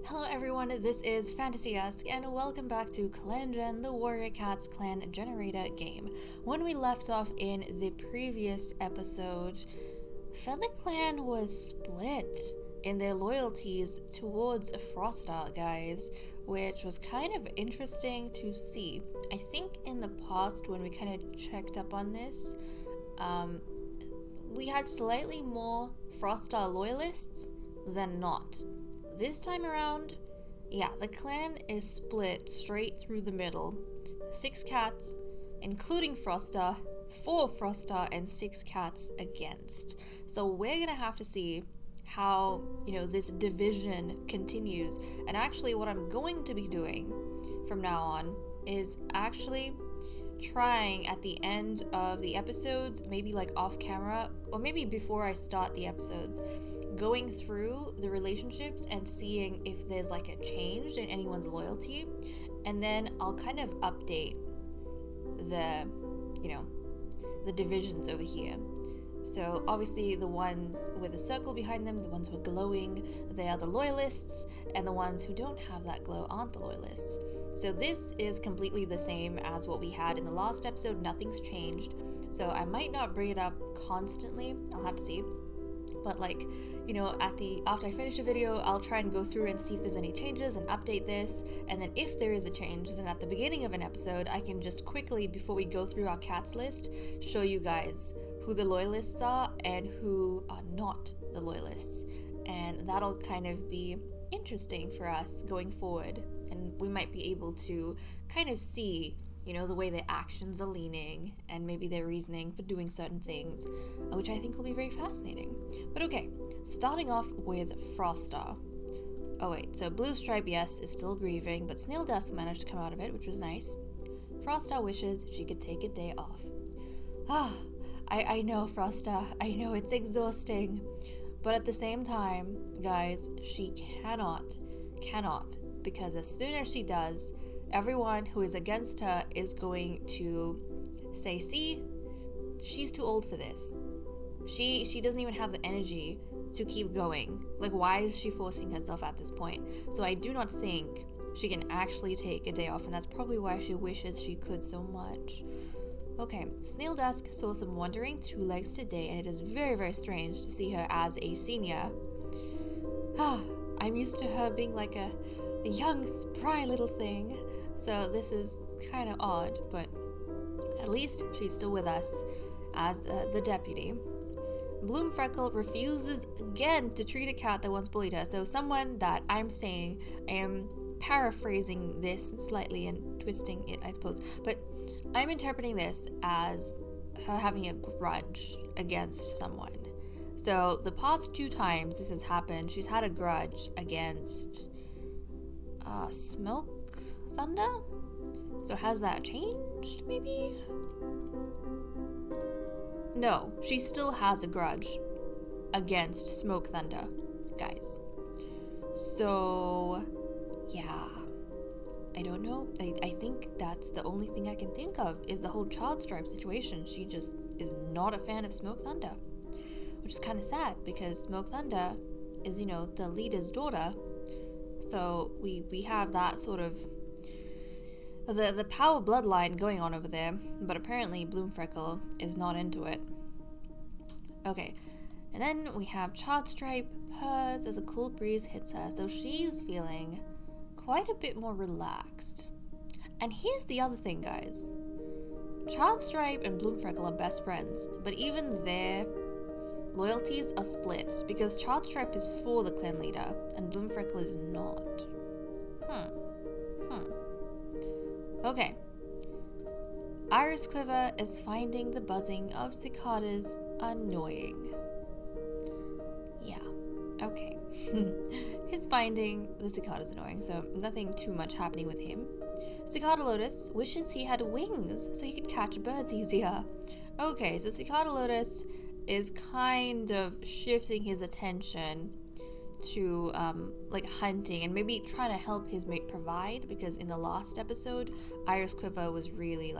Hello everyone, this is Fantasy-esque and welcome back to ClanGen, the Warrior Cats clan generator game. When we left off in the previous episode, Feather Clan was split in their loyalties towards Frosta, guys, which was kind of interesting to see. I think in the past when we kind of checked up on this, we had slightly more Frosta loyalists than not. This time around, yeah, the clan is split straight through the middle. 6 cats, including Frosta, 4 Frosta, and 6 cats against. So we're gonna have to see how, this division continues. And actually what I'm going to be doing from now on is actually trying at the end of the episodes, maybe like off camera, or maybe before I start the episodes, going through the relationships and seeing if there's like a change in anyone's loyalty, and then I'll kind of update the divisions over here. So obviously the ones with a circle behind them, the ones who are glowing, they are the loyalists, and the ones who don't have that glow aren't the loyalists. So this is completely the same as what we had in the last episode. Nothing's changed, so I might not bring it up constantly, I'll have to see. But after I finish the video, I'll try and go through and see if there's any changes and update this. And then if there is a change, then at the beginning of an episode, I can just quickly, before we go through our cats list, show you guys who the loyalists are and who are not the loyalists. And that'll kind of be interesting for us going forward. And we might be able to kind of see the way their actions are leaning and maybe their reasoning for doing certain things, which I think will be very fascinating. But okay, starting off with Frosta. Oh wait, so Blue Stripe, yes, is still grieving, but Snail Dusk managed to come out of it, which was nice. Frosta wishes she could take a day off. I know, Frosta, I know it's exhausting, but at the same time, guys, she cannot, because as soon as she does, everyone who is against her is going to say, see, she's too old for this. She doesn't even have the energy to keep going. Like, why is she forcing herself at this point? So I do not think she can actually take a day off, and that's probably why she wishes she could so much. Okay, Snail Dusk saw some wandering 2 legs today, and it is very, very strange to see her as a senior. I'm used to her being like a young, spry little thing. So this is kind of odd, but at least she's still with us as the deputy. Bloomfreckle refuses again to treat a cat that once bullied her. So someone that I am paraphrasing this slightly and twisting it, I suppose, but I'm interpreting this as her having a grudge against someone. So the past 2 times this has happened, she's had a grudge against Smoke Thunder? So has that changed, maybe? No, she still has a grudge against Smoke Thunder, guys. So, yeah. I don't know. I think that's the only thing I can think of is the whole Child Stripe situation. She just is not a fan of Smoke Thunder, which is kind of sad because Smoke Thunder is, the leader's daughter. So we have that sort of the power bloodline going on over there, but apparently Bloomfreckle is not into it. Okay, and then we have Child Stripe purrs as a cool breeze hits her, so she's feeling quite a bit more relaxed. And here's the other thing, guys. Child Stripe and Bloomfreckle are best friends, but even their loyalties are split because Child Stripe is for the clan leader and Bloomfreckle is not. Okay. Iris Quiver is finding the buzzing of cicadas annoying. Yeah, okay. He's finding the cicadas annoying, so nothing too much happening with him. Cicada Lotus wishes he had wings so he could catch birds easier. Okay, so Cicada Lotus is kind of shifting his attention to hunting and maybe trying to help his mate provide, because in the last episode Iris Quiver was really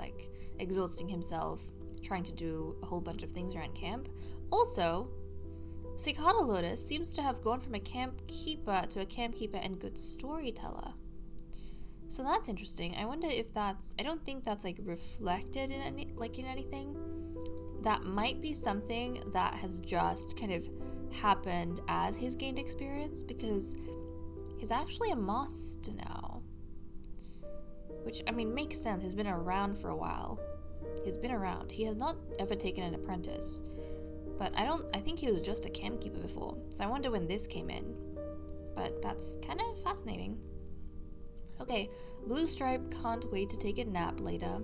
exhausting himself trying to do a whole bunch of things around camp. Also, Cicada Lotus seems to have gone from a camp keeper to a camp keeper and good storyteller. So that's interesting. I wonder if that's... I don't think that's like reflected in anything. That might be something that has just kind of happened as he's gained experience, because he's actually a master now. Which, I mean, makes sense. He's been around for a while. He's been around. He has not ever taken an apprentice. But I think he was just a camp keeper before. So I wonder when this came in. But that's kind of fascinating. Okay, Blue Stripe can't wait to take a nap later.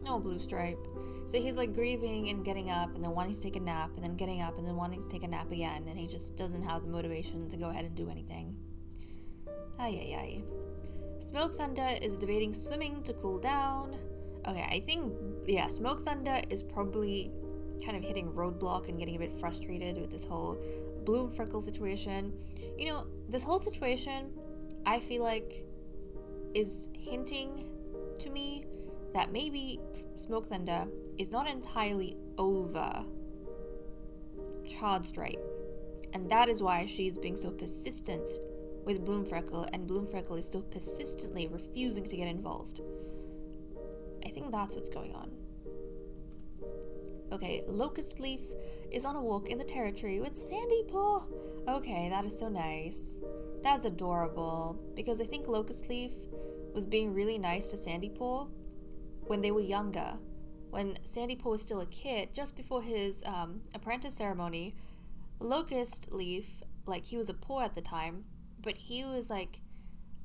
Oh, Blue Stripe. So he's like grieving and getting up and then wanting to take a nap and then getting up and then wanting to take a nap again, and he just doesn't have the motivation to go ahead and do anything. Ay ay ay. Smoke Thunder is debating swimming to cool down. Okay, I think, yeah, Smoke Thunder is probably kind of hitting roadblock and getting a bit frustrated with this whole Bloom Freckle situation. You know, this whole situation, I feel like, is hinting to me that maybe Smoke Thunder is not entirely over Charred Stripe, and that is why she's being so persistent with Bloom Freckle, and Bloom Freckle is so persistently refusing to get involved. I think that's what's going on. Okay, Locust Leaf is on a walk in the territory with Sandy Paw. Okay, that is so nice. That's adorable, because I think Locust Leaf was being really nice to Sandy Paw when they were younger. When Sandy Paw was still a kid, just before his apprentice ceremony, Locust Leaf, like, he was a paw at the time, but he was like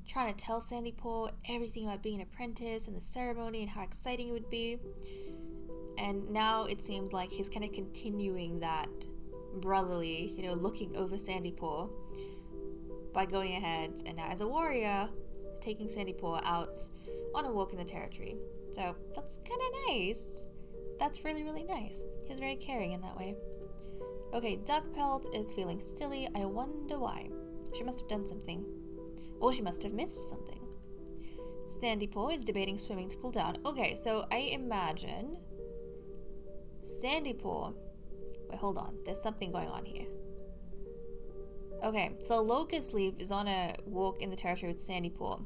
trying to tell Sandy Paw everything about being an apprentice and the ceremony and how exciting it would be. And now it seems like he's kind of continuing that brotherly, you know, looking over Sandy Paw by going ahead and now as a warrior, taking Sandy Paw out on a walk in the territory. So that's kind of nice. That's really, really nice. He's very caring in that way. Okay, Duck Pelt is feeling silly. I wonder why. She must have done something. Or she must have missed something. Sandy Paw is debating swimming to cool down. Okay, so I imagine Sandy Paw... Wait, hold on. There's something going on here. Okay, so Locust Leaf is on a walk in the territory with Sandy Paw.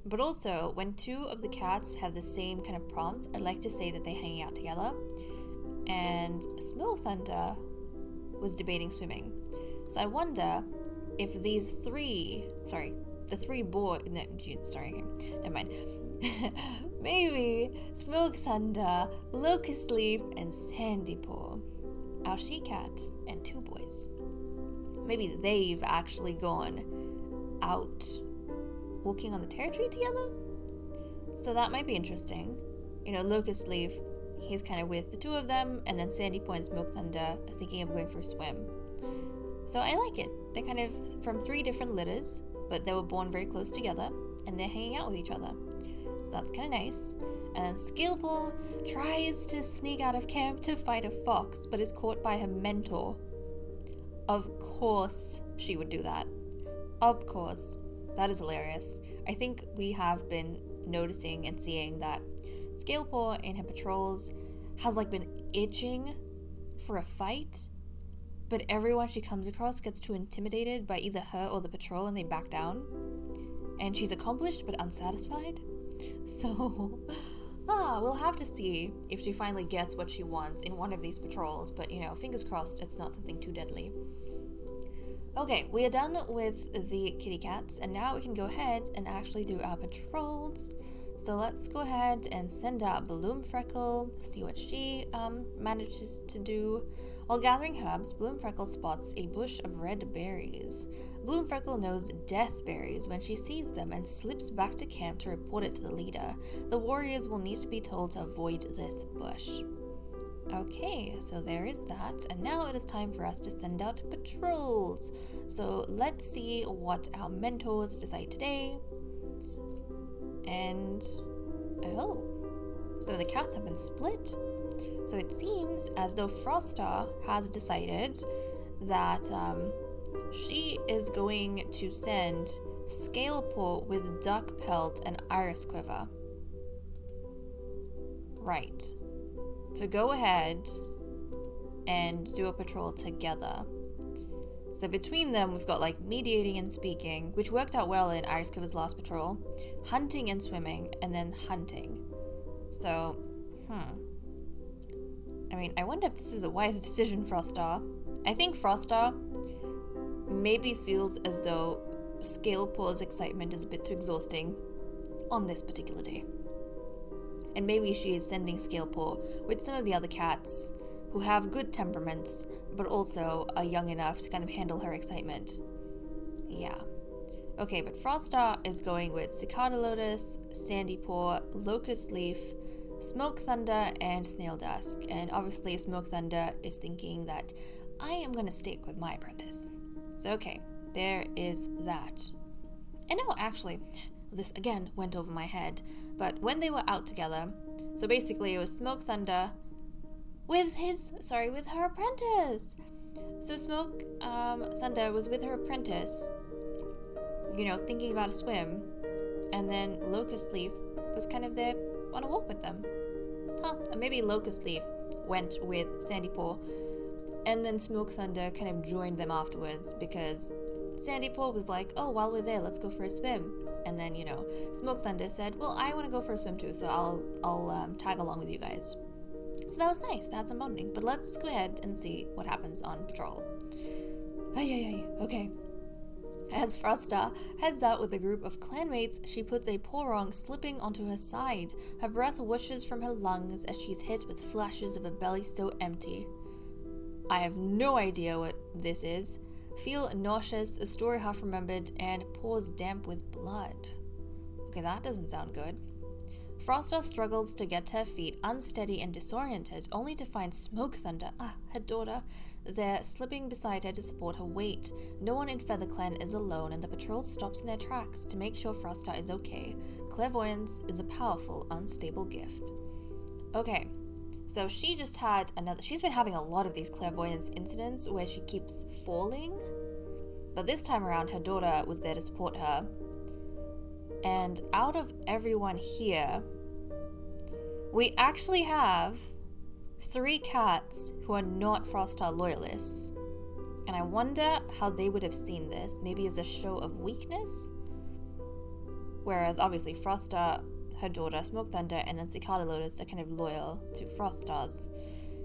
But also, when two of the cats have the same kind of prompt, I'd like to say that they're hanging out together. And Smoke Thunder was debating swimming. So I wonder if these three... Sorry, the three boys... No, sorry, okay, never mind. Maybe Smoke Thunder, Locust Leaf, and Sandy Paw, our she-cat, and two boys. Maybe they've actually gone out walking on the territory together? So that might be interesting. You know, Locust Leaf, he's kind of with the two of them, and then Sandy Paw and Smoke Thunder are thinking of going for a swim. So I like it. They're kind of from three different litters, but they were born very close together, and they're hanging out with each other. So that's kind of nice. And then Skillpaw tries to sneak out of camp to fight a fox, but is caught by her mentor. Of course she would do that. Of course. That is hilarious. I think we have been noticing and seeing that Skillpaw in her patrols has like been itching for a fight, but everyone she comes across gets too intimidated by either her or the patrol and they back down. And she's accomplished but unsatisfied. So, we'll have to see if she finally gets what she wants in one of these patrols, but you know, fingers crossed it's not something too deadly. Okay, we are done with the kitty cats, and now we can go ahead and actually do our patrols. So let's go ahead and send out Bloom Freckle, see what she manages to do. While gathering herbs, Bloom Freckle spots a bush of red berries. Bloom Freckle knows death berries when she sees them and slips back to camp to report it to the leader. The warriors will need to be told to avoid this bush. Okay, so there is that, and now it is time for us to send out patrols. So let's see what our mentors decide today. And, oh, so the cats have been split. So it seems as though Frostar has decided that she is going to send Scalepaw with Duck Pelt and Iris Quiver. Right. To go ahead and do a patrol together. So between them, we've got like mediating and speaking, which worked out well in Iris Quiver's last patrol, hunting and swimming, and then hunting. So, I mean, I wonder if this is a wise decision, Frostar. I think Frostar maybe feels as though Scalepaws' excitement is a bit too exhausting on this particular day. And maybe she is sending Scalepaw with some of the other cats who have good temperaments, but also are young enough to kind of handle her excitement. Yeah. Okay, but Frostar is going with Cicada Lotus, Sandypaw, Locust Leaf, Smoke Thunder, and Snail Dusk. And obviously Smoke Thunder is thinking that I am going to stick with my apprentice. So okay, there is that. And no, actually, this again went over my head, but when they were out together, so basically it was Smoke Thunder with her apprentice. So Smoke Thunder was with her apprentice, thinking about a swim, and then Locust Leaf was kind of there on a walk with them. Or maybe Locust Leaf went with Sandypaw, and then Smoke Thunder kind of joined them afterwards because Sandypaw was like, oh, while we're there, let's go for a swim. And then, Smoke Thunder said, well, I want to go for a swim too, so I'll tag along with you guys. So that was nice. That's some bonding. But let's go ahead and see what happens on patrol. Okay. As Frostar heads out with a group of clanmates, she puts a porong slipping onto her side. Her breath whooshes from her lungs as she's hit with flashes of a belly so empty. I have no idea what this is. Feel nauseous, a story half remembered, and paws damp with blood. Okay, that doesn't sound good. Frostar struggles to get to her feet, unsteady and disoriented, only to find Smoke Thunder, her daughter, there slipping beside her to support her weight. No one in Feather Clan is alone, and the patrol stops in their tracks to make sure Frostar is okay. Clairvoyance is a powerful, unstable gift. Okay, so she's been having a lot of these clairvoyance incidents where she keeps falling, but this time around her daughter was there to support her. And out of everyone here, we actually have 3 cats who are not Frostar loyalists. And I wonder how they would have seen this, maybe as a show of weakness? Whereas obviously Frostar, her daughter, Smoke Thunder, and then Cicada Lotus are kind of loyal to Frostar's,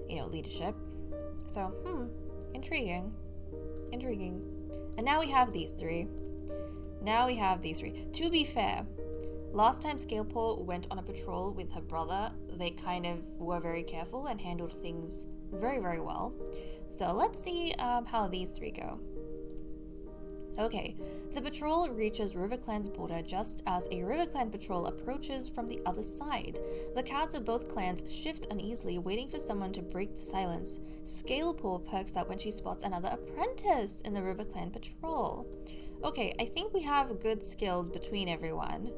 leadership. So, intriguing. And now we have these three. To be fair, last time Scalepaw went on a patrol with her brother, they kind of were very careful and handled things very, very well. So let's see how these 3 go. Okay, the patrol reaches RiverClan's border just as a RiverClan patrol approaches from the other side. The cats of both clans shift uneasily, waiting for someone to break the silence. Scalepaw perks up when she spots another apprentice in the RiverClan patrol. Okay, I think we have good skills between everyone.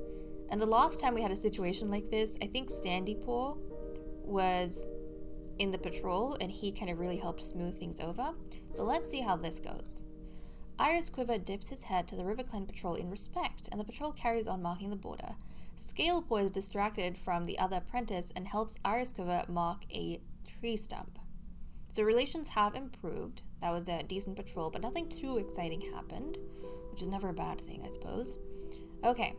And the last time we had a situation like this, I think Sandypaw was in the patrol and he kind of really helped smooth things over. So let's see how this goes. Iris Quiver dips his head to the RiverClan patrol in respect, and the patrol carries on marking the border. Scalepaw is distracted from the other apprentice and helps Iris Quiver mark a tree stump. So relations have improved. That was a decent patrol, but nothing too exciting happened, which is never a bad thing, I suppose. Okay,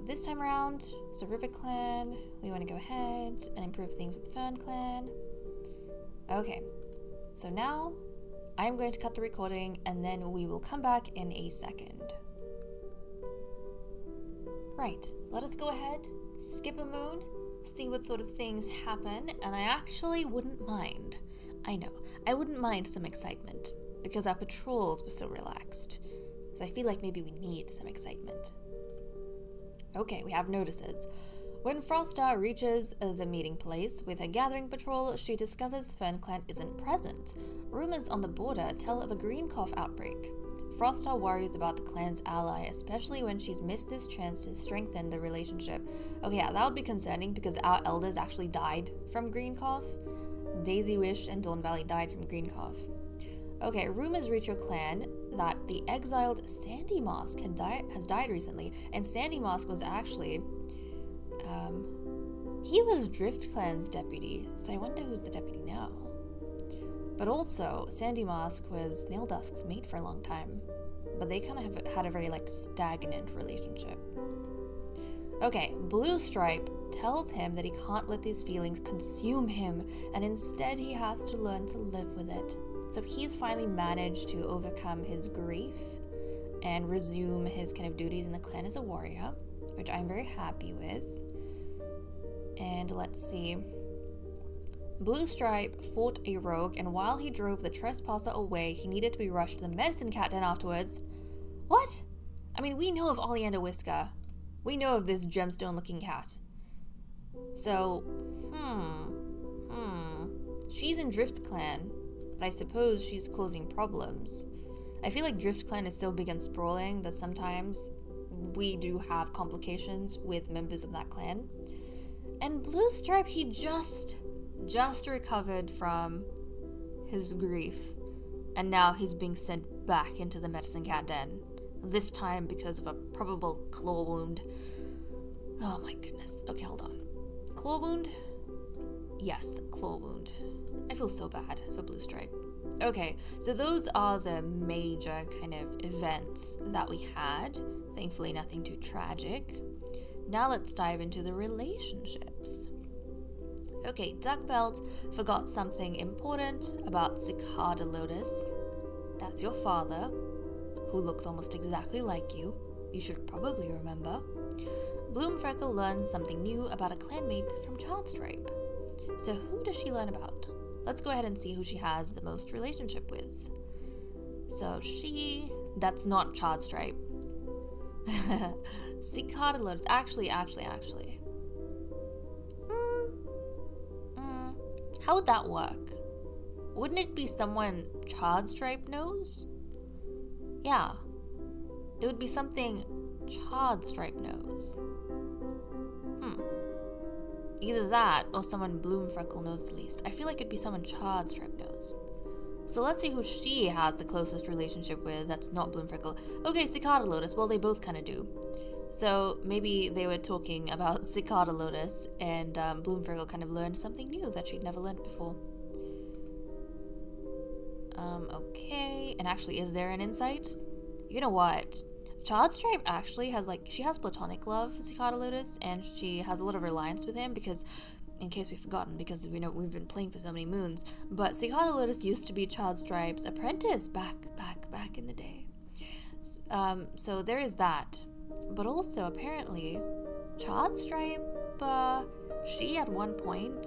this time around, so RiverClan, we want to go ahead and improve things with Fern Clan. Okay, so now I'm going to cut the recording and then we will come back in a second. Right, let us go ahead, skip a moon, see what sort of things happen, and I actually wouldn't mind. I know, I wouldn't mind some excitement, because our patrols were so relaxed. So I feel like maybe we need some excitement. Okay, we have notices. When Frostar reaches the meeting place with her gathering patrol, she discovers Fern Clan isn't present. Rumors on the border tell of a green cough outbreak. Frostar worries about the clan's ally, especially when she's missed this chance to strengthen the relationship. Okay, yeah, that would be concerning because our elders actually died from green cough. Daisy Wish and Dawn Valley died from green cough. Okay, rumors reach your clan that the exiled Sandy Mask has died recently, and Sandy Mask was actually, he was Drift Clan's deputy, so I wonder who's the deputy now. But also, Sandy Mask was Snaildusk's mate for a long time. But they kind of had a very, like, stagnant relationship. Okay, Blue Stripe tells him that he can't let these feelings consume him, and instead he has to learn to live with it. So he's finally managed to overcome his grief and resume his kind of duties in the clan as a warrior, which I'm very happy with. And let's see. Blue Stripe fought a rogue, and while he drove the trespasser away, he needed to be rushed to the medicine cat den afterwards. What? I mean, we know of Oleander Whisker. We know of this gemstone-looking cat. So, she's in Drift Clan, but I suppose she's causing problems. I feel like Drift Clan is so big and sprawling that sometimes we do have complications with members of that clan. And Blue Stripe, he just recovered from his grief, and now he's being sent back into the medicine cat den, this time because of a probable claw wound. Oh my goodness. Okay, hold on. Claw wound? Yes, claw wound. I feel so bad for Blue Stripe. Okay, so those are the major kind of events that we had. Thankfully, nothing too tragic. Now let's dive into the relationships. Okay, Duckbelt forgot something important about Cicada Lotus. That's your father, who looks almost exactly like you. You should probably remember. Bloomfreckle learns something new about a clanmate from Childstripe. So who does she learn about? Let's go ahead and see who she has the most relationship with. So that's not Childstripe. Cicada Lotus, actually. How would that work? Wouldn't it be someone Childstripe knows? Yeah. It would be something Childstripe knows. Either that, or someone Bloomfreckle knows the least. I feel like it'd be someone Childstripe knows. So let's see who she has the closest relationship with that's not Bloomfreckle. Okay, Cicada Lotus. Well, they both kind of do. So maybe they were talking about Cicada Lotus, and Bloomfreckle kind of learned something new that she'd never learned before. Okay. And actually, is there an insight? You know what? Childstripe actually has, she has platonic love for Cicada Lotus, and she has a lot of reliance with him because, in case we've forgotten, because we know we've been playing for so many moons, but Cicada Lotus used to be Childstripe's apprentice back in the day. So there is that. But also, apparently, Childstripe, she at one point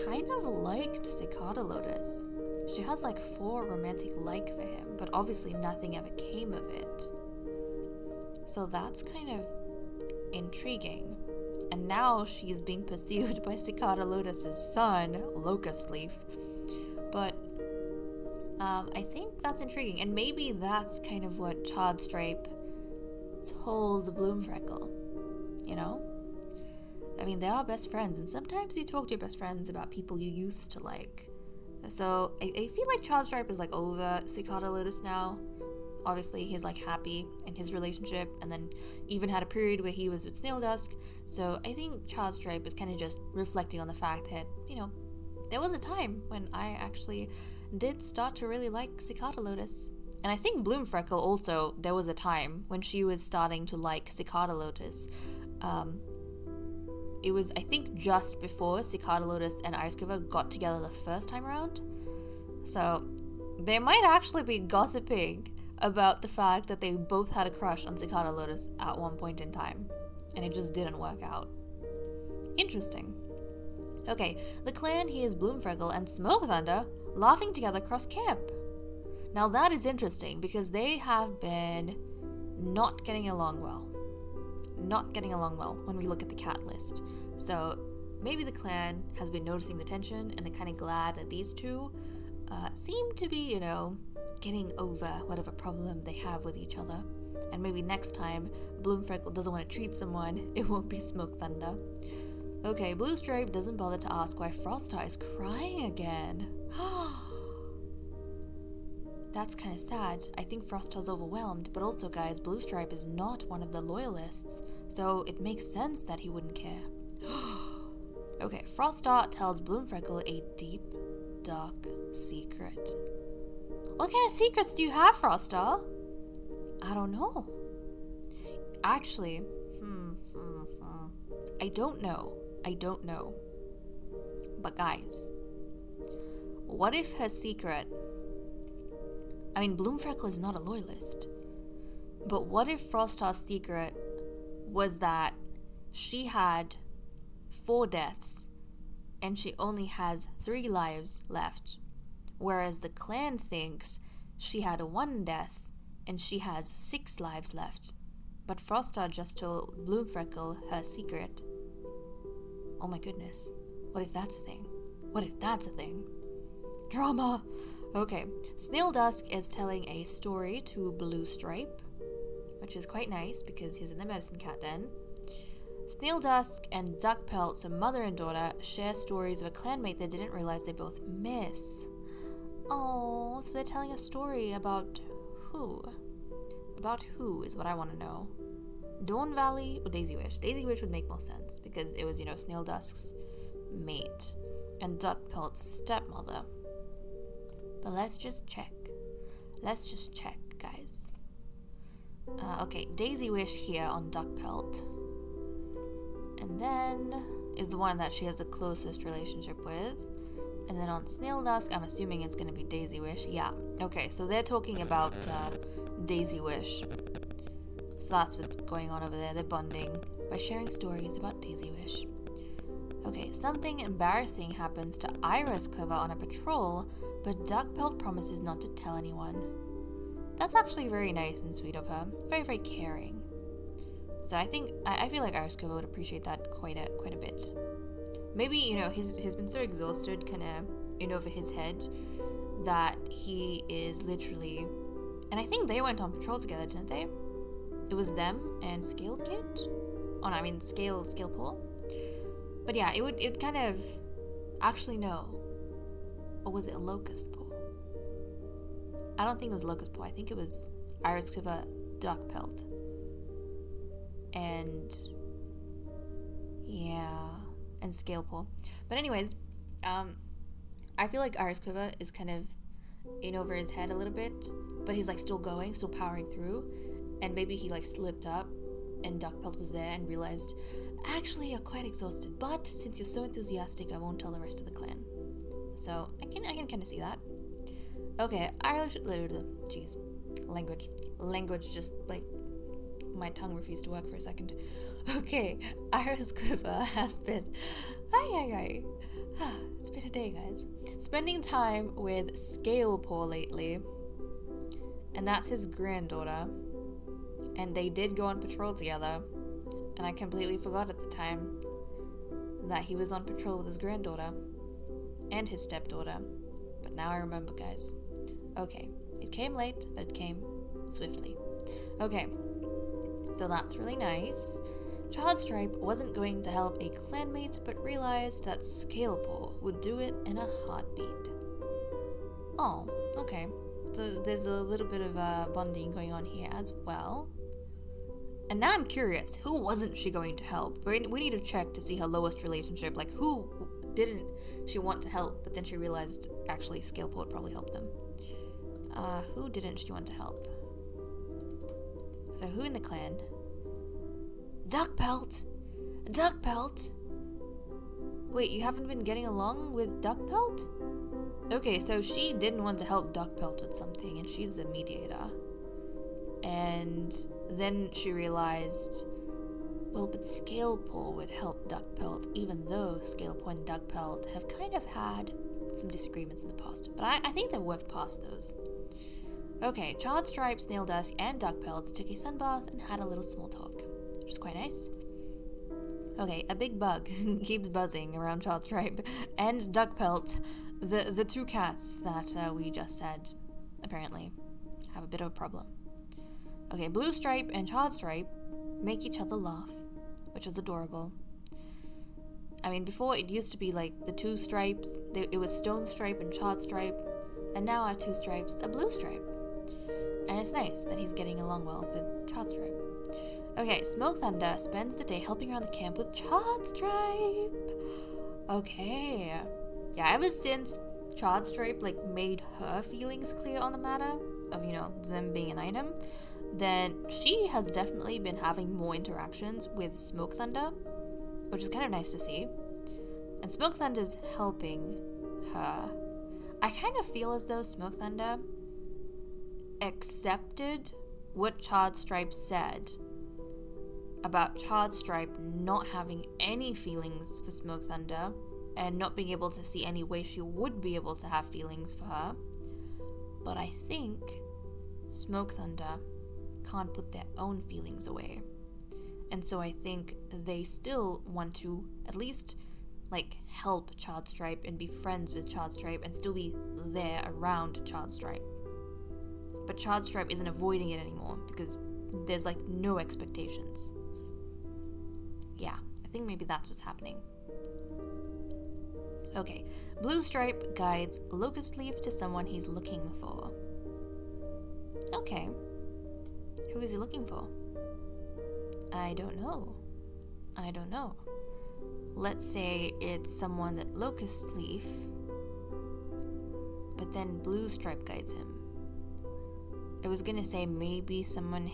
kind of liked Cicada Lotus. She has 4 romantic for him, but obviously nothing ever came of it. So that's kind of intriguing. And now she's being pursued by Cicada Lotus's son, Locust Leaf. But I think that's intriguing, and maybe that's kind of what Childstripe told Bloomfreckle, you know? I mean, they are best friends, and sometimes you talk to your best friends about people you used to like. So I feel like Childstripe is over Cicada Lotus now. Obviously, he's happy in his relationship, and then even had a period where he was with Snaildusk. So I think Childstripe is kind of just reflecting on the fact that, there was a time when I actually did start to really like Cicada Lotus. And I think Bloomfreckle also, there was a time when she was starting to like Cicada Lotus. It was, I think, just before Cicada Lotus and Icequiver got together the first time around. So they might actually be gossiping about the fact that they both had a crush on Cicada Lotus at one point in time, and it just didn't work out. Interesting. Okay, the clan hears Bloomfreckle and Smoke Thunder laughing together across camp. Now that is interesting because they have been not getting along well. When we look at the cat list. So maybe the clan has been noticing the tension, and they're kind of glad that these two seem to be, getting over whatever problem they have with each other. And maybe next time Bloomfreckle doesn't want to treat someone, it won't be Smoke Thunder. Okay, Blue Stripe doesn't bother to ask why Frostar is crying again. That's kind of sad. I think Frostar's overwhelmed, but also, guys, Blue Stripe is not one of the loyalists, so it makes sense that he wouldn't care. Okay, Frostar tells Bloomfreckle a deep, dark secret. What kind of secrets do you have, Frosta? I don't know. Actually, I don't know. But guys, what if her secret... I mean, Bloomfreckle is not a loyalist. But what if Frostar's secret was that she had 4 deaths and she only has 3 lives left, whereas the clan thinks she had 1 death and she has 6 lives left, but Frostar just told Bloomfreckle her secret? Oh my goodness, what if that's a thing? What if that's a thing? Drama! Okay, Snail Dusk is telling a story to Blue Stripe, which is quite nice because he's in the medicine cat den. Snail Dusk and Duckpelt, so mother and daughter, share stories of a clanmate they didn't realize they both miss. Oh, so they're telling a story about who? About who is what I want to know. Dawn Valley or Daisy Wish? Daisy Wish would make more sense because it was, Snail Dusk's mate and Duckpelt's stepmother. But let's just check. Let's just check, guys. Okay, Daisy Wish here on Duckpelt. And then is the one that she has the closest relationship with. And then on Snail Dusk, I'm assuming it's going to be Daisy Wish. Yeah, okay, so they're talking about Daisy Wish. So that's what's going on over there. They're bonding by sharing stories about Daisy Wish. Okay, something embarrassing happens to Ira's cover on a patrol, but Duckpelt promises not to tell anyone. That's actually very nice and sweet of her. Very, very caring. So I feel like Iris Cover would appreciate that quite a bit. Maybe, he's been so exhausted, kind of in over his head, that he is literally... And I think they went on patrol together, didn't they? It was them and Scale Kid? Oh no, I mean Scale Paw. But yeah, it would kind of... Actually, no. Or was it a Locust Paw? I don't think it was Locust Paw. I think it was Iris Quiver, Duckpelt. And... yeah... and Scale Paw. But anyways, I feel like Iris Quiver is kind of in over his head a little bit, but he's like still going, still powering through, and maybe he like slipped up and Duckpelt was there and realized, actually you're quite exhausted, but since you're so enthusiastic, I won't tell the rest of the clan. So I can kind of see that. Okay, jeez, language just like my tongue refused to work for a second. Okay, Iris Quiver has been it's been a day, guys. Spending time with Scale Paw lately. And that's his granddaughter. And they did go on patrol together. And I completely forgot at the time that he was on patrol with his granddaughter. And his stepdaughter. But now I remember, guys. Okay, it came late, but it came swiftly. Okay, so that's really nice. Childstripe wasn't going to help a clanmate, but realized that Scalepaw would do it in a heartbeat. Oh, okay. So there's a little bit of bonding going on here as well. And now I'm curious, who wasn't she going to help? We need to check to see her lowest relationship. Like, who didn't she want to help, but then she realized actually Scalepaw would probably help them. Who didn't she want to help? So who in the clan? Duckpelt! Duckpelt! Wait, you haven't been getting along with Duckpelt? Okay, so she didn't want to help Duckpelt with something, and she's the mediator. And then she realized, well, but Scalepaw would help Duckpelt, even though Scalepaw and Duckpelt have kind of had some disagreements in the past. But I think they've worked past those. Okay, Childstripe, Snail Dusk, and Duckpelt took a sunbath and had a little small talk, which is quite nice. Okay, a big bug keeps buzzing around Childstripe and Duckpelt, the two cats that we just said, apparently, have a bit of a problem. Okay, Blue Stripe and Childstripe make each other laugh, which is adorable. I mean, before it used to be like the two stripes, it was Stone Stripe and Childstripe, and now our two stripes, a Blue Stripe. And it's nice that he's getting along well with Childstripe. Okay, Smoke Thunder spends the day helping around the camp with Childstripe. Okay. Yeah, ever since Charred Stripe like made her feelings clear on the matter of, you know, them being an item, then she has definitely been having more interactions with Smoke Thunder, which is kind of nice to see. And Smoke Thunder's helping her. I kind of feel as though Smoke Thunder accepted what Charred Stripe said about Charred Stripe not having any feelings for Smoke Thunder and not being able to see any way she would be able to have feelings for her. But I think Smoke Thunder can't put their own feelings away. And so I think they still want to at least like help Charred Stripe and be friends with Charred Stripe and still be there around Charred Stripe. But Charred Stripe isn't avoiding it anymore because there's like no expectations. Yeah, I think maybe that's what's happening. Okay, Blue Stripe guides Locust Leaf to someone he's looking for. Okay, who is he looking for? I don't know. Let's say it's someone that Locust Leaf, but then Blue Stripe guides him. I was gonna say maybe someone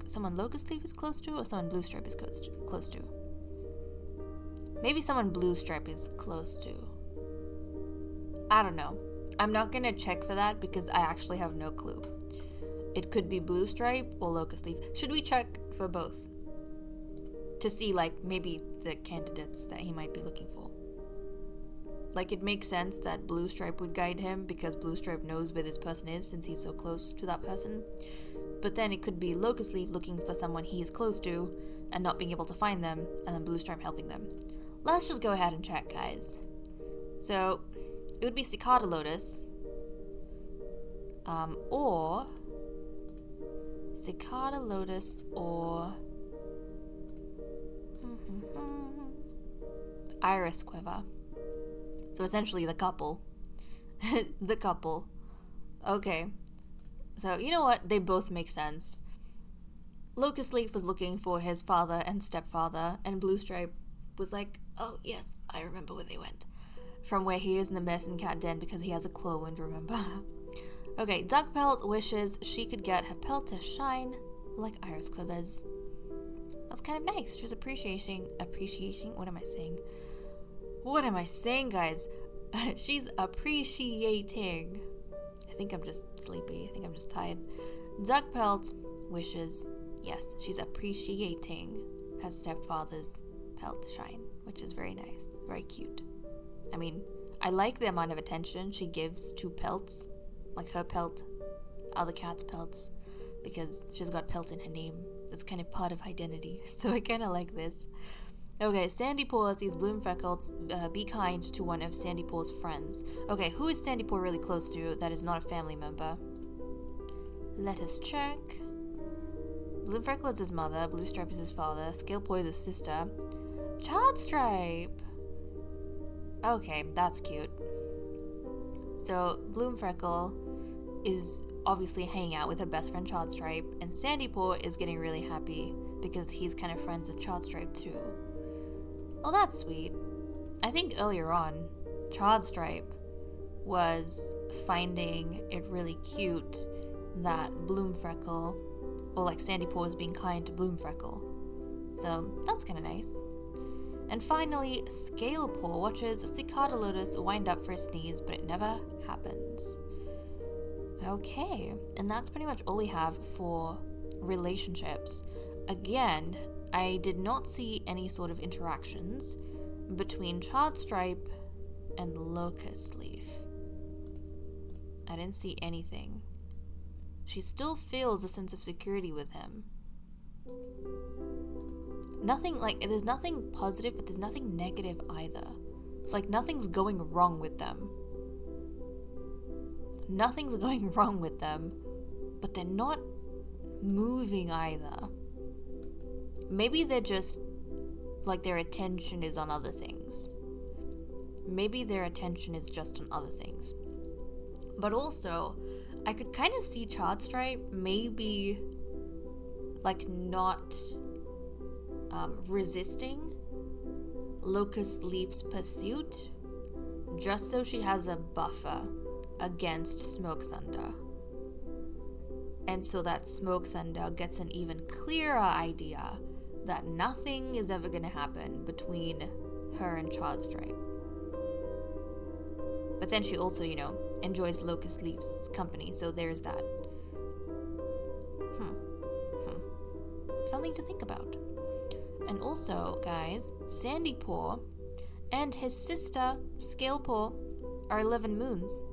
someone Locust Leaf is close to, or someone Blue Stripe is close to. Maybe someone Blue Stripe is close to. I don't know. I'm not gonna check for that because I actually have no clue. It could be Blue Stripe or Locust Leaf. Should we check for both? To see, like, maybe the candidates that he might be looking for. Like, it makes sense that Blue Stripe would guide him because Blue Stripe knows where this person is since he's so close to that person. But then it could be Locust Leaf looking for someone he is close to and not being able to find them, and then Blue Stripe helping them. Let's just go ahead and check, guys. So, it would be Cicada Lotus, or Cicada Lotus, or Iris Quiver. So essentially the couple. The couple. Okay. So, you know what? They both make sense. Locust Leaf was looking for his father and stepfather, and Blue Stripe was like, oh yes, I remember where they went. From where he is in the medicine cat den because he has a claw wound, remember? Okay, Duck Pelt wishes she could get her pelt to shine like Iris Quivers. That's kind of nice. She's appreciating, what am I saying, guys? She's appreciating. I think I'm just sleepy. I think I'm just tired. Duck Pelt wishes, yes, she's appreciating her stepfather's pelt shine, which is very nice, very cute. I mean, I like the amount of attention she gives to pelts, like her pelt, other cats' pelts, because she's got pelt in her name. That's kind of part of identity, so I kind of like this. Okay, Sandy Paw sees Bloom Freckles be kind to one of Sandy Paw's friends. Okay, who is Sandy Paw really close to that is not a family member? Let us check. Bloom Freckle is his mother, Blue Stripe is his father, Scale Paw is his sister. Charred Stripe! Okay, that's cute. So, Bloom Freckle is obviously hanging out with her best friend Charred Stripe, and Sandy Paw is getting really happy because he's kind of friends with Charred Stripe too. Oh, that's sweet. I think earlier on, Charred Stripe was finding it really cute that Bloom Freckle, or like Sandy Paw, was being kind to Bloom Freckle. So that's kind of nice. And finally, Scale Paw watches Cicada Lotus wind up for a sneeze, but it never happens. Okay, and that's pretty much all we have for relationships. Again, I did not see any sort of interactions between Charred Stripe and Locust Leaf. I didn't see anything. She still feels a sense of security with him. Nothing, like, there's nothing positive, but there's nothing negative either. It's like nothing's going wrong with them. Nothing's going wrong with them, but they're not moving either. Maybe they're just, like, their attention is on other things. Maybe their attention is just on other things. But also, I could kind of see Charred Stripe maybe, like, not resisting Locust Leaf's pursuit, just so she has a buffer against Smoke Thunder. And so that Smoke Thunder gets an even clearer idea that nothing is ever going to happen between her and Chardstray. But then she also, enjoys Locust Leaf's company, so there's that. Something to think about. And also, guys, Sandypaw and his sister, Scalepaw, are 11 moons.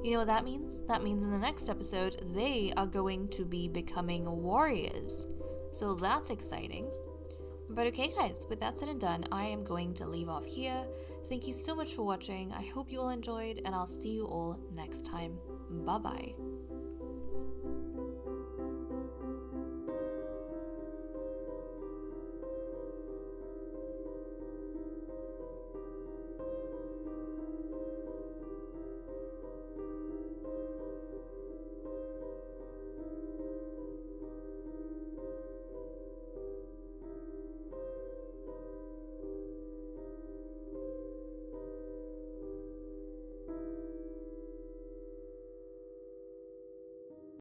You know what that means? That means in the next episode, they are going to be becoming warriors. So that's exciting. But okay, guys, with that said and done, I am going to leave off here. Thank you so much for watching. I hope you all enjoyed, and I'll see you all next time. Bye-bye.